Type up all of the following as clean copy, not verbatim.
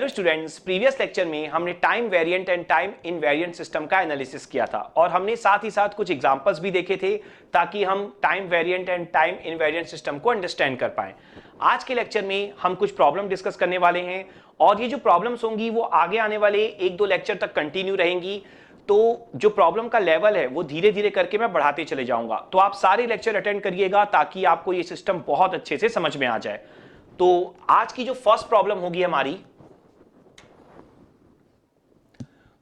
Hello students, previous lecture में हमने time variant and time invariant system का analysis किया था और हमने साथ ही साथ कुछ एग्जांपल्स भी देखे थे ताकि हम time variant and time invariant system को अंडरस्टैंड कर पाएं। आज के लेक्चर में हम कुछ प्रॉब्लम डिस्कस करने वाले हैं और ये जो प्रॉब्लम्स होंगी वो आगे आने वाले 1-2 लेक्चर तक कंटिन्यू रहेंगी। तो जो प्रॉब्लम का लेवल है वो धीरे धीरे करके मैं बढ़ाते चले जाऊंगा, तो आप सारे लेक्चर अटेंड करिएगा ताकि आपको ये सिस्टम बहुत अच्छे से समझ में आ जाए। तो आज की जो फर्स्ट प्रॉब्लम होगी हमारी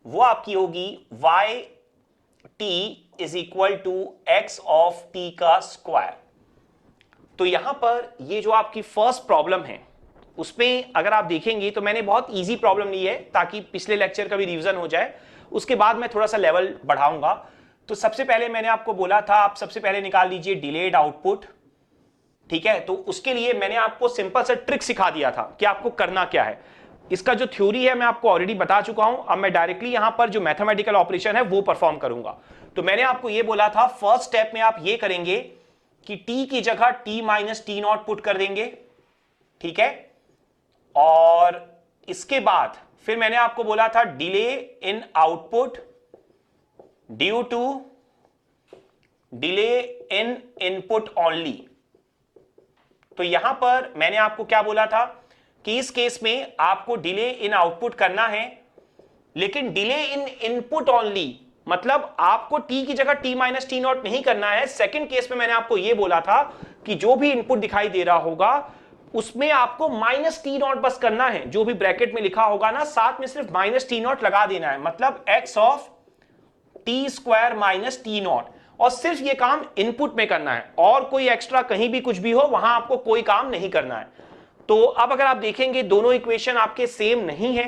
वो आपकी होगी y t is equal to x of t का स्क्वायर। तो यहां पर ये जो आपकी फर्स्ट प्रॉब्लम है उसमें अगर आप देखेंगे तो मैंने बहुत इजी प्रॉब्लम ली है ताकि पिछले लेक्चर का भी रिवीजन हो जाए, उसके बाद मैं थोड़ा सा लेवल बढ़ाऊंगा। तो सबसे पहले मैंने आपको बोला था आप सबसे पहले निकाल लीजिए डिलेड आउटपुट, ठीक है। तो उसके लिए मैंने आपको सिंपल सा ट्रिक सिखा दिया था कि आपको करना क्या है। इसका जो थ्योरी है मैं आपको ऑलरेडी बता चुका हूं, अब मैं डायरेक्टली यहां पर जो मैथमेटिकल ऑपरेशन है वो परफॉर्म करूंगा। तो मैंने आपको ये बोला था फर्स्ट स्टेप में आप ये करेंगे कि t की जगह t minus t naught put कर देंगे, ठीक है। और इसके बाद फिर मैंने आपको बोला था delay in output due to delay in input only. तो यहां पर मैंने आपको क्या बोला था कि इस केस में आपको डिले इन आउटपुट करना है, लेकिन डिले इन इनपुट ओनली मतलब आपको t की जगह t माइनस टी नॉट नहीं करना है। सेकंड केस में मैंने आपको यह बोला था कि जो भी इनपुट दिखाई दे रहा होगा उसमें आपको माइनस टी नॉट बस करना है, जो भी ब्रैकेट में लिखा होगा ना साथ में सिर्फ माइनस टी नॉट लगा देना है, मतलब x of T square minus t not. और सिर्फ ये काम इनपुट में करना है और कोई एक्स्ट्रा कहीं भी कुछ भी हो वहां आपको कोई काम नहीं करना है। तो अब अगर आप देखेंगे दोनों इक्वेशन आपके सेम नहीं है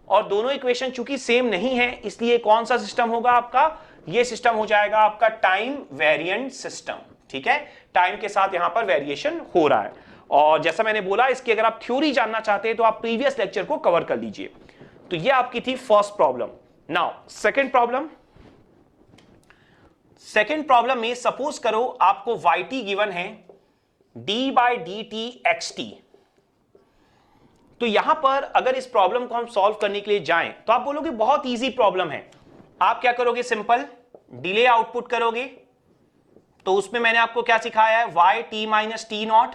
और दोनों इक्वेशन चूंकि सेम नहीं है इसलिए कौन सा सिस्टम होगा आपका, ये सिस्टम हो जाएगा आपका टाइम वेरिएंट सिस्टम, ठीक है। टाइम के साथ यहां पर वेरिएशन हो रहा है और जैसा मैंने बोला इसकी अगर आप थ्योरी जानना चाहते हैं तो आप प्रीवियस लेक्चर को कवर कर लीजिए। तो ये आपकी थी first problem. Now second problem में सपोज करो आपको yt गिवन है d by D T x T. तो यहां पर अगर इस प्रॉब्लम को हम सॉल्व करने के लिए जाएं तो आप बोलोगे बहुत इजी प्रॉब्लम है। आप क्या करोगे, सिंपल डिले आउटपुट करोगे। तो उसमें मैंने आपको क्या सिखाया है y t minus t not.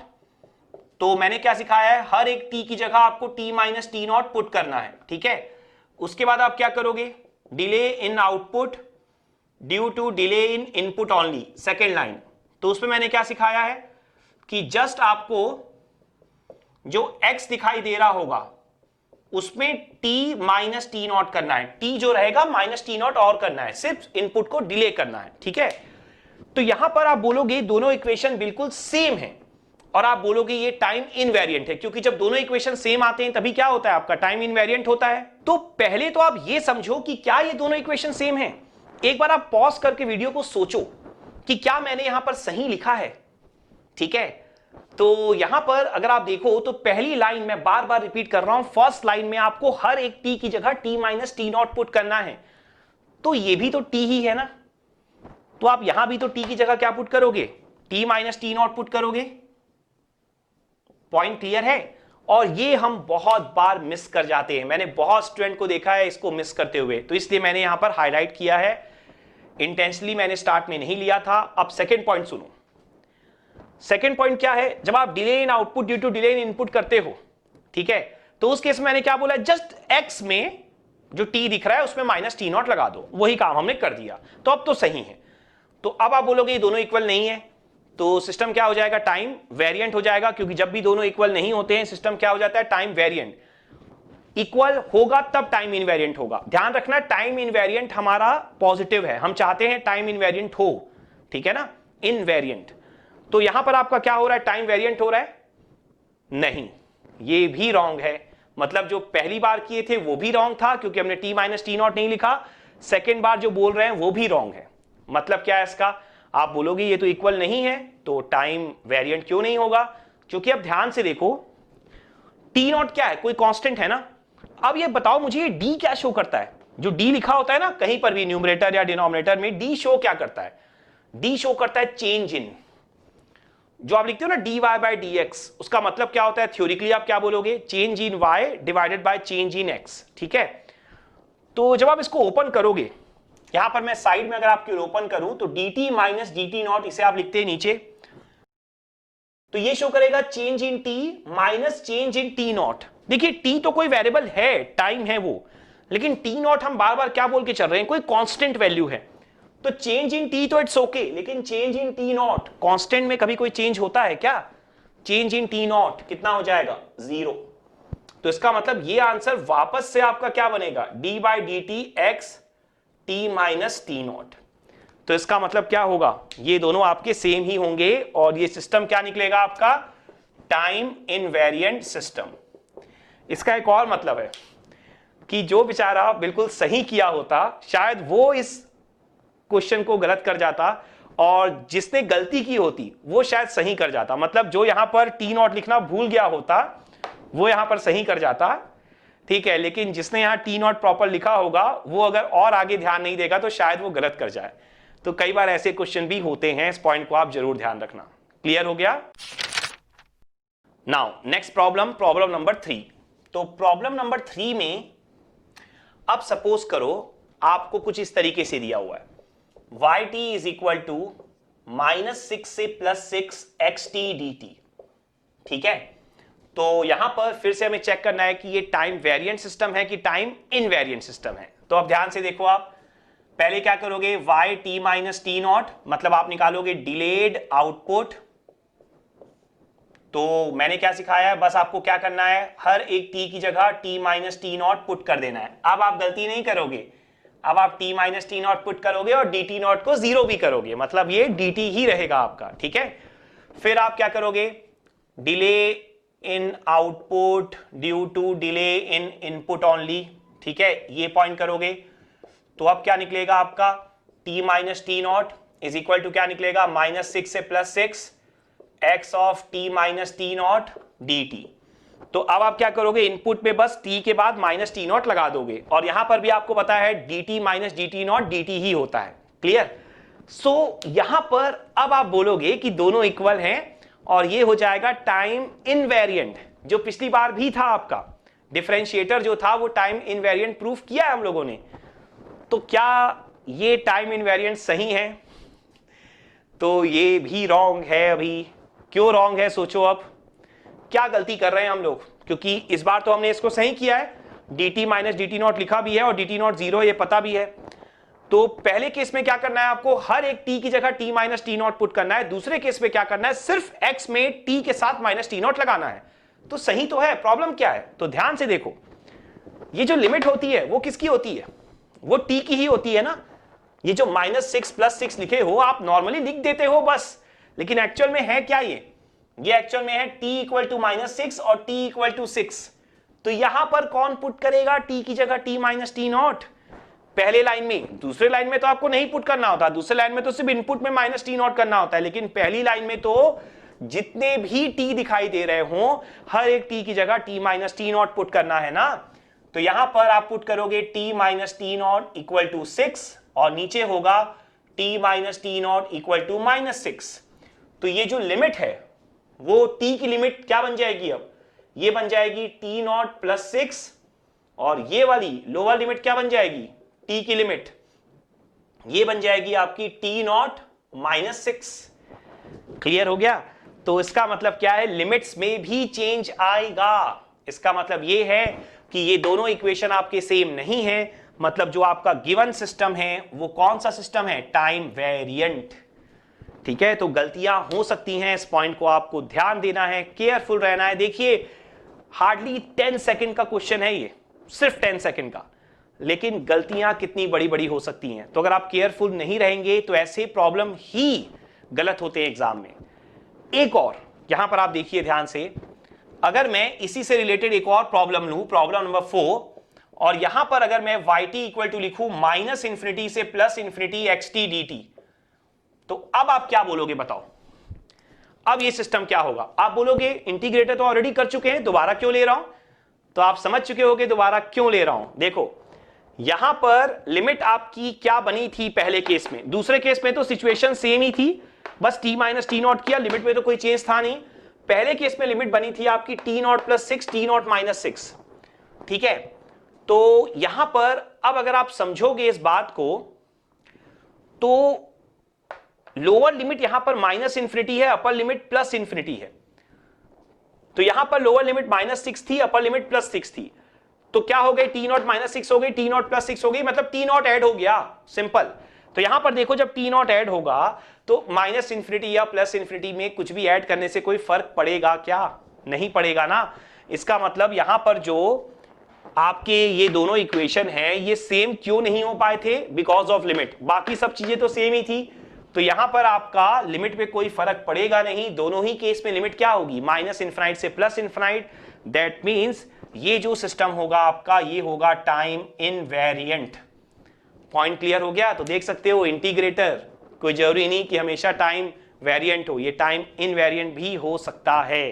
तो मैंने क्या सिखाया है हर एक t की जगह आपको t minus t naught put करना है, ठीक है। उसके बाद आप क्या करोगे, delay in output due to delay in input only, second line. तो उसमें मैंने क्या सिखाया है कि जस्ट आपको जो x दिखाई दे रहा होगा उसमें t माइनस टी नॉट करना है, t जो रहेगा माइनस टी नॉट और करना है, सिर्फ इनपुट को डिले करना है, ठीक है। तो यहां पर आप बोलोगे दोनों इक्वेशन बिल्कुल सेम है और आप बोलोगे ये टाइम इनवेरिएंट है, क्योंकि जब दोनों इक्वेशन सेम आते हैं तभी क्या होता है आपका टाइम इनवेरिएंट होता है। तो पहले तो आप ये समझो कि क्या ये दोनों इक्वेशन सेम है। एक बार आप पॉज करके वीडियो को सोचो कि क्या मैंने यहां पर सही लिखा है, ठीक है। तो यहां पर अगर आप देखो तो पहली लाइन में बार बार रिपीट कर रहा हूं, फर्स्ट लाइन में आपको हर एक t की जगह t minus t naught put करना है। तो ये भी तो t ही है ना, तो आप यहां भी तो t की जगह क्या पुट करोगे, t minus t naught put करोगे। पॉइंट क्लियर है। और ये हम बहुत बार मिस कर जाते हैं, मैंने बहुत स्टूडेंट को देखा है इसको मिस करते हुए, तो इसलिए मैंने यहां पर हाईलाइट किया है, इंटेंशनली मैंने स्टार्ट में नहीं लिया था। अब सेकेंड पॉइंट सुनो। सेकेंड पॉइंट क्या है, जब आप delay in output due to delay in input करते हो, ठीक है, तो उस केस में मैंने क्या बोला, जस्ट x में जो t दिख रहा है उसमें माइनस टी नॉट लगा दो, वही काम हमने कर दिया। तो अब तो सही है। तो अब आप बोलोगे ये दोनों इक्वल नहीं है, तो सिस्टम क्या हो जाएगा, टाइम वेरिएंट हो जाएगा, क्योंकि जब भी दोनों इक्वल नहीं होते हैं सिस्टम क्या हो जाता है, टाइम वेरिएंट। इक्वल होगा तब टाइम इनवेरिएंट होगा। ध्यान रखना टाइम इनवेरिएंट हमारा पॉजिटिव है, हम चाहते हैं टाइम इनवेरिएंट हो, ठीक है ना, इनवेरिएंट। तो यहां पर आपका क्या हो रहा है, टाइम वेरिएंट हो रहा है, नहीं, ये भी रॉन्ग है। मतलब जो पहली बार किए थे वो भी रॉन्ग था क्योंकि हमने t माइनस टी नॉट नहीं लिखा, सेकेंड बार जो बोल रहे हैं वो भी रॉन्ग है। मतलब क्या है इसका, आप बोलोगे ये तो इक्वल नहीं है तो टाइम वेरिएंट क्यों नहीं होगा, क्योंकि अब ध्यान से देखो टी नॉट क्या है, कोई कांस्टेंट है ना। अब ये बताओ मुझे ये d क्या शो करता है, जो d लिखा होता है ना कहीं पर भी न्यूमरेटर या डिनोमिनेटर में, d शो क्या करता है, d शो करता है चेंज इन। जो आप लिखते हो ना dy बाय dx, उसका मतलब क्या होता है थ्योरिकली आप क्या बोलोगे, change in y divided by change in x, ठीक है। तो जब आप इसको ओपन करोगे, यहां पर मैं साइड में अगर आपके ओपन करूं तो dt माइनस dt नॉट, इसे आप लिखते हैं नीचे, तो ये शो करेगा change in t minus change in t not. देखिए t तो कोई वेरिएबल है, टाइम है वो, लेकिन t नॉट हम बार बार क्या बोल के चल रहे हैं, कोई कांस्टेंट वैल्यू है। तो चेंज इन t तो इट्स ओके, लेकिन change in t not, constant में कभी कोई चेंज होता है क्या? चेंज इन t नॉट कितना हो जाएगा, 0। तो इसका मतलब ये आंसर वापस से आपका क्या बनेगा, d by D T x T minus t not. तो इसका मतलब क्या होगा, ये दोनों आपके सेम ही होंगे और ये सिस्टम क्या निकलेगा आपका, टाइम इनवेरिएंट सिस्टम। इसका एक और मतलब है कि जो बेचारा बिल्कुल सही किया होता, शायद वो इस क्वेश्चन को गलत कर जाता, और जिसने गलती की होती वो शायद सही कर जाता। मतलब जो यहां पर टी नॉट लिखना भूल गया होता वो यहां पर सही कर जाता, ठीक है, लेकिन जिसने यहां टी नॉट प्रॉपर लिखा होगा वो अगर और आगे ध्यान नहीं देगा तो शायद वो गलत कर जाए। तो कई बार ऐसे क्वेश्चन भी होते हैं, इस पॉइंट को आप जरूर ध्यान रखना। क्लियर हो गया? Now next problem, problem number 3। तो प्रॉब्लम नंबर 3 में अब सपोज करो आपको कुछ इस तरीके से दिया हुआ है, yt इज इक्वल टू -6 से +6 xt dt, ठीक है। तो यहां पर फिर से हमें चेक करना है कि ये टाइम वेरिएंट सिस्टम है कि टाइम इनवेरिएंट सिस्टम है। तो अब ध्यान से देखो, आप पहले क्या करोगे, yt माइनस टी नॉट, मतलब आप निकालोगे डिलेड आउटपुट। तो मैंने क्या सिखाया है, बस आपको क्या करना है, हर एक t की जगह t minus t naught put कर देना है। अब आप गलती नहीं करोगे, अब आप t minus t naught put करोगे और dt नॉट को 0 भी करोगे, मतलब ये dt ही रहेगा आपका, ठीक है। फिर आप क्या करोगे, delay in output due to delay in input only, ठीक है, ये पॉइंट करोगे। तो अब क्या निकलेगा आपका, t minus t naught is equal to क्या निकलेगा, -6 से +6 x of t minus t naught dt। तो अब आप क्या करोगे, इनपुट में बस t के बाद माइनस टी नॉट लगा दोगे, और यहां पर भी आपको पता है dt minus dt not dt ही होता है। क्लियर? सो यहां पर अब आप बोलोगे कि दोनों इक्वल हैं और ये हो जाएगा टाइम इनवेरिएंट, जो पिछली बार भी था आपका डिफरेंशिएटर जो था वो टाइम इनवेरिएंट प्रूफ किया है हम लोगों ने। तो क्या ये टाइम इनवेरिएंट सही है? तो ये भी रॉन्ग है। अभी क्यों रॉन्ग है, सोचो अब क्या गलती कर रहे हैं हम लोग, क्योंकि इस बार तो हमने इसको सही किया है, dt माइनस dt नॉट लिखा भी है और dt नॉट 0 ये पता भी है। तो पहले केस में क्या करना है आपको, हर एक t की जगह t minus t naught put करना है। दूसरे केस में क्या करना है, सिर्फ x में t के साथ माइनस टी नॉट लगाना है। तो सही तो है, प्रॉब्लम क्या है, तो ध्यान से देखो, ये जो लिमिट होती है वो किसकी होती है, वो t की ही होती है ना। ये जो -6 +6 लिखे हो आप नॉर्मली लिख देते हो बस, लेकिन एक्चुअल में है क्या, ये एक्चुअल में है t इक्वल टू -6 और t इक्वल टू 6। तो यहां पर कौन पुट करेगा t की जगह t माइनस टी नॉट, पहले लाइन में। दूसरे लाइन में तो आपको नहीं पुट करना होता, दूसरे लाइन में तो सिर्फ इनपुट में माइनस टी नॉट करना होता है, लेकिन पहली लाइन में तो जितने भी t दिखाई दे रहे हो हर एक t की जगह t minus t naught put करना है ना। तो यहां पर आप पुट करोगे t minus t naught equal to 6 और नीचे होगा t minus t naught equal to -6। तो ये जो लिमिट है वो t की लिमिट क्या बन जाएगी, अब ये बन जाएगी t नॉट प्लस 6, और ये वाली लोअर लिमिट क्या बन जाएगी, t की लिमिट ये बन जाएगी आपकी t नॉट -6। क्लियर हो गया? तो इसका मतलब क्या है, लिमिट्स में भी चेंज आएगा। इसका मतलब ये है कि ये दोनों इक्वेशन आपके सेम नहीं है, मतलब जो आपका गिवन सिस्टम है वो कौन सा सिस्टम है, टाइम वेरिएंट। ठीक है, तो गलतियां हो सकती हैं, इस पॉइंट को आपको ध्यान देना है, केयरफुल रहना है। देखिए हार्डली 10 सेकंड का क्वेश्चन है ये, सिर्फ 10 सेकंड का, लेकिन गलतियां कितनी बड़ी बड़ी हो सकती हैं। तो अगर आप केयरफुल नहीं रहेंगे तो ऐसे प्रॉब्लम ही गलत होते हैं एग्जाम में। एक और यहां पर आप देखिए ध्यान से, अगर मैं इसी से रिलेटेड एक और प्रॉब्लम लूं, प्रॉब्लम नंबर 4, और यहां पर अगर मैं yt इक्वल टू लिखूं -∞ से +∞ xt dt, तो अब आप क्या बोलोगे बताओ, अब ये सिस्टम क्या होगा? आप बोलोगे इंटीग्रेटर तो ऑलरेडी कर चुके हैं, दोबारा क्यों ले रहा हूं? तो आप समझ चुके होगे दोबारा क्यों ले रहा हूं। देखो यहां पर लिमिट आपकी क्या बनी थी पहले केस में, दूसरे केस में तो सिचुएशन सेम ही थी, बस t माइनस टी नॉट किया, लिमिट में तो कोई चेंज था नहीं। पहले केस में लिमिट बनी थी आपकी t not plus 6 t not minus 6, ठीक है। तो यहां पर अब अगर आप समझोगे इस बात को, तो लोअर लिमिट यहां पर माइनस इंफिनिटी है, अपर लिमिट प्लस इंफिनिटी है। तो यहां पर लोअर लिमिट -6 थी, अपर लिमिट +6 थी। तो क्या हो गई, t नॉट -6 हो गई, t नॉट +6 हो गई, मतलब t नॉट ऐड हो गया, सिंपल। तो यहां पर देखो जब t नॉट ऐड होगा तो माइनस इंफिनिटी या प्लस इंफिनिटी में कुछ भी ऐड करने से कोई फर्क पड़ेगा क्या? नहीं पड़ेगा ना। इसका मतलब यहां पर जो आपके ये दोनों इक्वेशन हैं ये सेम क्यों नहीं हो पाए थे? Because of limit. बाकी सब चीजें तो सेम ही थी, तो यहां पर आपका लिमिट पे कोई फर्क पड़ेगा नहीं। दोनों ही केस में लिमिट क्या होगी, माइनस इनफाइनाइट से प्लस इनफाइनाइट। दैट मींस ये जो सिस्टम होगा आपका ये होगा टाइम इनवेरिएंट। पॉइंट क्लियर हो गया? तो देख सकते हो इंटीग्रेटर कोई जरूरी नहीं कि हमेशा टाइम वेरिएंट हो, ये टाइम इनवेरिएंट भी हो सकता है।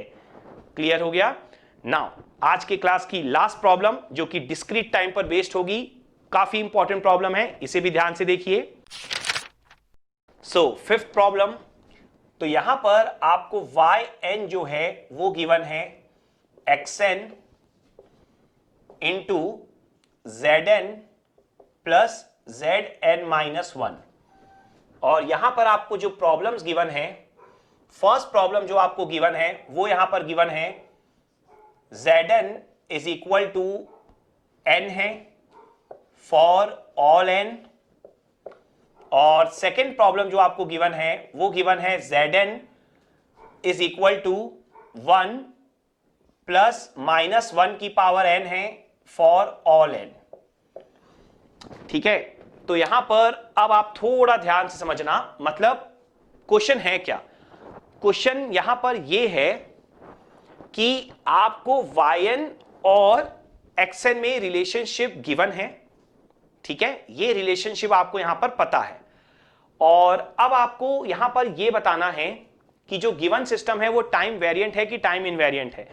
क्लियर हो गया? नाउ आज के क्लास की लास्ट प्रॉब्लम जो कि डिस्क्रीट टाइम पर बेस्ड होगी, काफी इंपॉर्टेंट प्रॉब्लम है, इसे भी ध्यान से देखिए। सो फिफ्थ प्रॉब्लम, तो यहां पर आपको yn जो है वो गिवन है xn into zn plus zn-1। और यहां पर आपको जो प्रॉब्लम्स गिवन है, फर्स्ट प्रॉब्लम जो आपको गिवन है वो यहां पर गिवन है zn is equal to n है फॉर ऑल n। और सेकेंड प्रॉब्लम जो आपको गिवन है वो गिवन है zn is equal to 1 plus -1 की पावर n है फॉर ऑल n। ठीक है, तो यहां पर अब आप थोड़ा ध्यान से समझना, मतलब क्वेश्चन है क्या। क्वेश्चन यहां पर यह है कि आपको yn और xn में रिलेशनशिप गिवन है, ठीक है, ये रिलेशनशिप आपको यहां पर पता है। और अब आपको यहां पर यह बताना है कि जो गिवन सिस्टम है वो टाइम वेरिएंट है कि टाइम इनवेरिएंट है।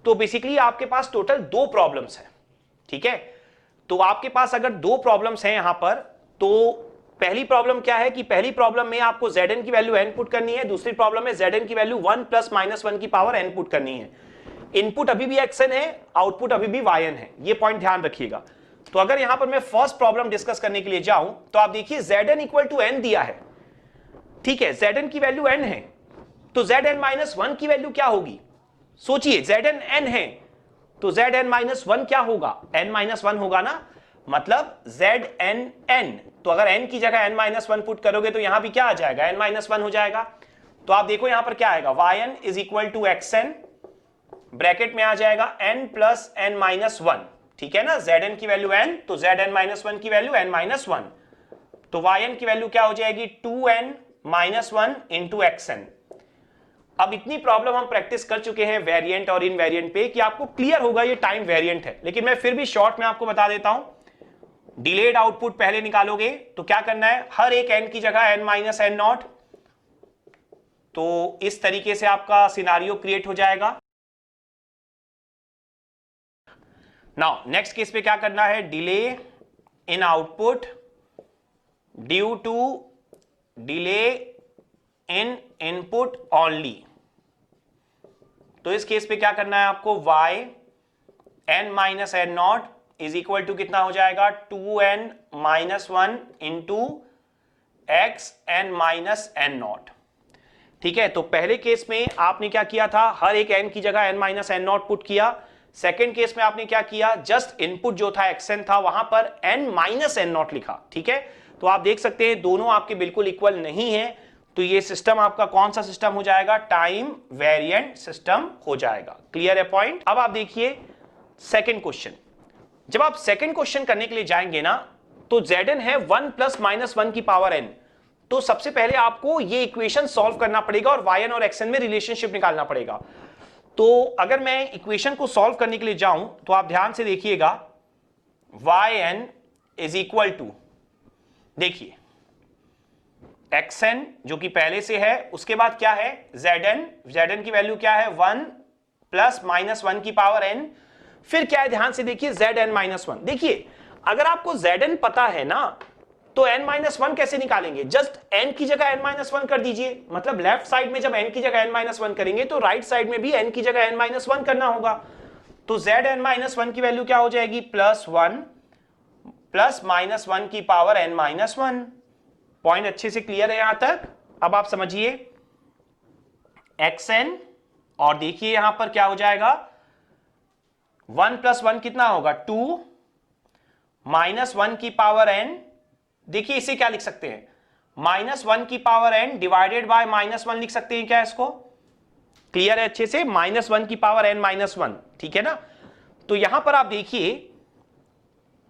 तो बेसिकली आपके पास टोटल 2 प्रॉब्लम्स हैं, ठीक है। तो आपके पास अगर 2 प्रॉब्लम्स हैं यहां पर, तो पहली प्रॉब्लम क्या है कि पहली प्रॉब्लम में आपको zn की वैल्यू n पुट करनी है, दूसरी प्रॉब्लम में zn की वैल्यू 1 प्लस -1 की पावर n पुट करनी है। इनपुट अभी भी xn है, आउटपुट अभी भी yn है, ये पॉइंट ध्यान रखिएगा। तो अगर यहां पर मैं फर्स्ट प्रॉब्लम डिस्कस करने के लिए जाऊं तो आप देखिए zn इक्वल टू n दिया है, ठीक है, zn की वैल्यू n है, तो zn-1 की वैल्यू क्या होगी? सोचिए, zn n है तो zn-1 क्या होगा? n-1 होगा ना, मतलब zn तो अगर n की जगह n-1 पुट करोगे तो यहां भी क्या आ जाएगा, n-1 हो जाएगा। तो आप देखो यहां पर क्या आएगा, yn is equal to xn, bracket में आ जाएगा n प्लस n-1, ठीक है ना। zn की वैल्यू n तो zn-1 की वैल्यू n-1, तो yn की वैल्यू क्या हो जाएगी, 2n-1 इंटू xn। अब इतनी प्रॉब्लम हम प्रैक्टिस कर चुके हैं वेरिएंट और इनवेरिएंट पे कि आपको क्लियर होगा ये टाइम वेरिएंट है, लेकिन मैं फिर भी शॉर्ट में आपको बता देता हूं। डिलेड आउटपुट पहले निकालोगे तो क्या करना है, हर एक n की जगह n-n0, तो इस तरीके से आपका सिनारियो क्रिएट हो जाएगा। नाउ नेक्स्ट केस पे क्या करना है, delay in output due to delay in input only. तो इस केस पे क्या करना है आपको, yn-n0 इज इक्वल टू कितना हो जाएगा, 2n-1 इंटू xn-n0, ठीक है। तो पहले केस में आपने क्या किया था, हर एक n की जगह n-n0 पुट किया। सेकेंड केस में आपने क्या किया, जस्ट इनपुट जो था xn था वहां पर n-n0 लिखा, ठीक है। तो आप देख सकते हैं दोनों आपके बिल्कुल इक्वल नहीं है, तो ये सिस्टम आपका कौन सा सिस्टम हो जाएगा, टाइम वेरिएंट सिस्टम हो जाएगा। क्लियर है पॉइंट? अब आप देखिए सेकंड क्वेश्चन। जब आप सेकंड क्वेश्चन करने के लिए जाएंगे ना, तो zn है 1 प्लस -1 की पावर n। तो सबसे पहले आपको ये इक्वेशन सॉल्व करना पड़ेगा और yn और xn में रिलेशनशिप निकालना पड़ेगा। तो अगर मैं इक्वेशन को सॉल्व करने के लिए जाऊं तो आप ध्यान से देखिएगा, yn इज इक्वल टू, देखिए xn जो कि पहले से है, उसके बाद क्या है zn की वैल्यू क्या है, 1 प्लस -1 की पावर n, फिर क्या है ध्यान से देखिए zn-1। देखिए अगर आपको zn पता है ना, तो n-1 कैसे निकालेंगे? जस्ट n की जगह n-1 कर दीजिए। मतलब लेफ्ट साइड में जब n की जगह n-1 करेंगे तो राइट साइड में भी n की जगह n-1 करना होगा। तो zn-1 की वैल्यू क्या हो जाएगी? +1 प्लस -1 की पावर n-1। पॉइंट अच्छे से क्लियर है यहां तक? अब आप समझिए xn, और देखिए यहां पर क्या हो जाएगा, 1 + 1 कितना होगा? 2 -1 की पावर n। देखिए इसे क्या लिख सकते हैं? -1 की पावर n डिवाइडेड बाय -1 लिख सकते हैं क्या इसको? क्लियर है अच्छे से? -1 की पावर n-1, ठीक है ना? तो यहां पर आप देखिए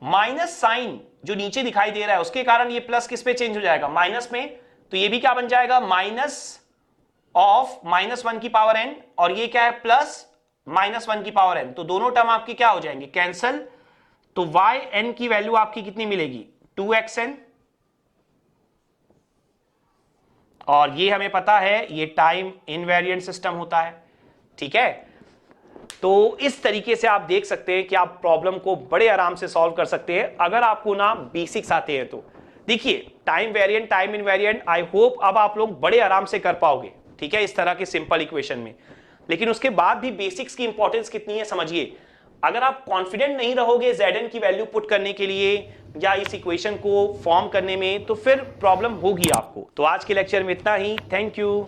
माइनस साइन जो नीचे दिखाई दे रहा है उसके कारण ये प्लस किस पे चेंज हो जाएगा? माइनस में। तो ये भी क्या बन जाएगा? माइनस ऑफ -1 की पावर n, और ये क्या है? प्लस -1 की पावर n। तो दोनों टर्म आपकी क्या हो जाएंगे? कैंसल। तो yn की वैल्यू आपकी कितनी मिलेगी? 2xn। और ये हमें पता है ये टाइम इनवेरिएंट सिस्टम होता है, ठीक है? तो इस तरीके से आप देख सकते हैं कि आप प्रॉब्लम को बड़े आराम से सॉल्व कर सकते हैं अगर आपको ना बेसिक्स आते हैं तो। देखिए time variant, time invariant, I hope अब आप लोग बड़े आराम से कर पाओगे, ठीक है, इस तरह के सिंपल इक्वेशन में। लेकिन उसके बाद भी बेसिक्स की इंपॉर्टेंस कितनी है समझिए। अगर आप कॉन्फिडेंट नहीं रहोगे Zn की वैल्यू पुट करने के लिए या इस इक्वेशन को फॉर्म करने में, तो फिर प्रॉब्लम होगी आपको। तो आज के लेक्चर में इतना ही। Thank you.